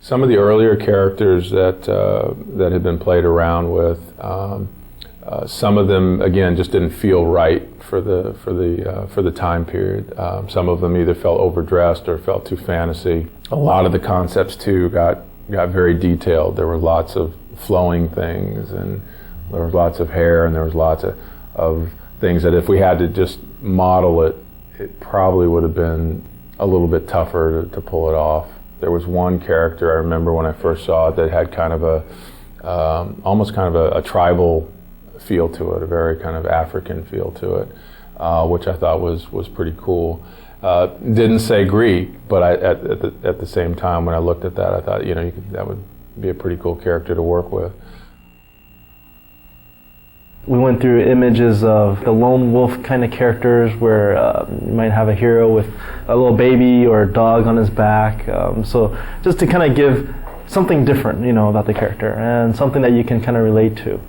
Some of the earlier characters that had been played around with, some of them again just didn't feel right for the time period. Some of them either felt overdressed or felt too fantasy. A lot of the concepts too got very detailed. There were lots of flowing things, and there was lots of hair, and there was lots of things that if we had to just model it, it probably would have been a little bit tougher to pull it off. There was one character I remember when I first saw it that had kind of almost kind of a tribal feel to it, a very kind of African feel to it, which I thought was pretty cool. Didn't say Greek, but at the same time when I looked at that, I thought, that would be a pretty cool character to work with. We went through images of the lone wolf kind of characters where you might have a hero with a little baby or a dog on his back. So just to kind of give something different, about the character and something that you can kind of relate to.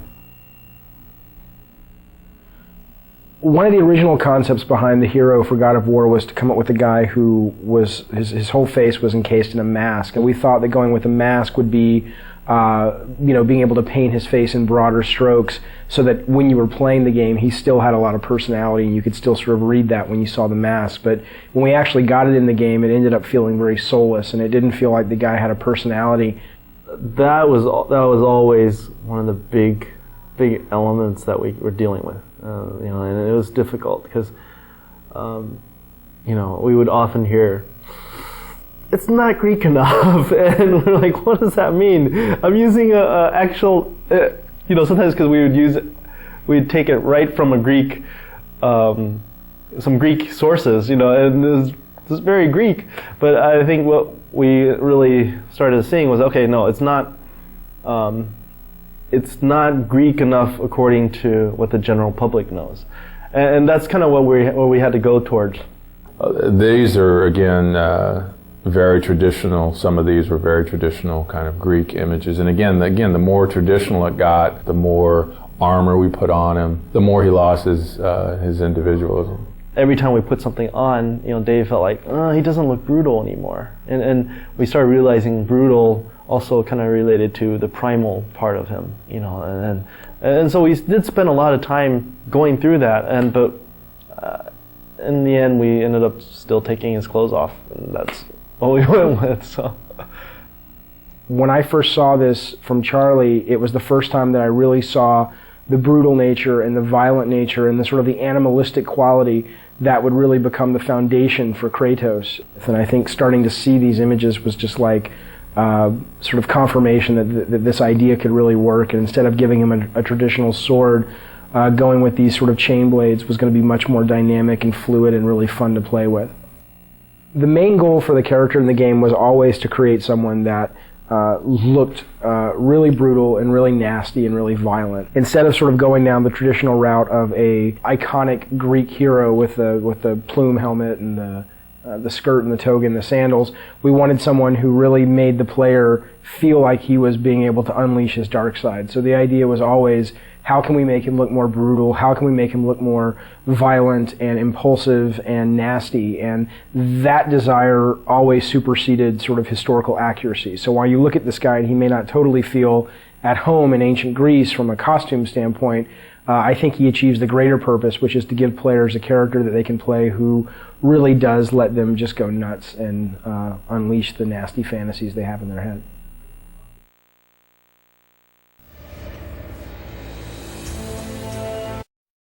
One of the original concepts behind the hero for God of War was to come up with a guy who was, his whole face was encased in a mask. And we thought that going with a mask would be being able to paint his face in broader strokes so that when you were playing the game, he still had a lot of personality and you could still sort of read that when you saw the mask. But when we actually got it in the game, it ended up feeling very soulless, and it didn't feel like the guy had a personality. That was always one of the big elements that we were dealing with, and it was difficult because, we would often hear, it's not Greek enough, and we're like, what does that mean? I'm using a actual, sometimes because we'd take it right from a Greek, some Greek sources, and it's very Greek. But I think what we really started seeing was, okay, no, it's not Greek enough according to what the general public knows, and that's kind of what we had to go towards. These are again. Very traditional. Some of these were very traditional kind of Greek images. And again, the more traditional it got, the more armor we put on him, the more he lost his individualism. Every time we put something on, Dave felt like, he doesn't look brutal anymore. And we started realizing brutal also kind of related to the primal part of him, and so we did spend a lot of time going through that, but in the end we ended up still taking his clothes off, and that's what we went with. So when I first saw this from Charlie, it was the first time that I really saw the brutal nature and the violent nature and the sort of the animalistic quality that would really become the foundation for Kratos. And I think starting to see these images was just like sort of confirmation that this idea could really work, and instead of giving him a traditional sword, going with these sort of chain blades was going to be much more dynamic and fluid and really fun to play with. The main goal for the character in the game was always to create someone that looked really brutal and really nasty and really violent. Instead of sort of going down the traditional route of a iconic Greek hero with the plume helmet and the skirt and the toga and the sandals, we wanted someone who really made the player feel like he was being able to unleash his dark side. So the idea was always, how can we make him look more brutal? How can we make him look more violent and impulsive and nasty? And that desire always superseded sort of historical accuracy. So while you look at this guy and he may not totally feel at home in ancient Greece from a costume standpoint, I think he achieves the greater purpose, which is to give players a character that they can play who really does let them just go nuts and unleash the nasty fantasies they have in their head.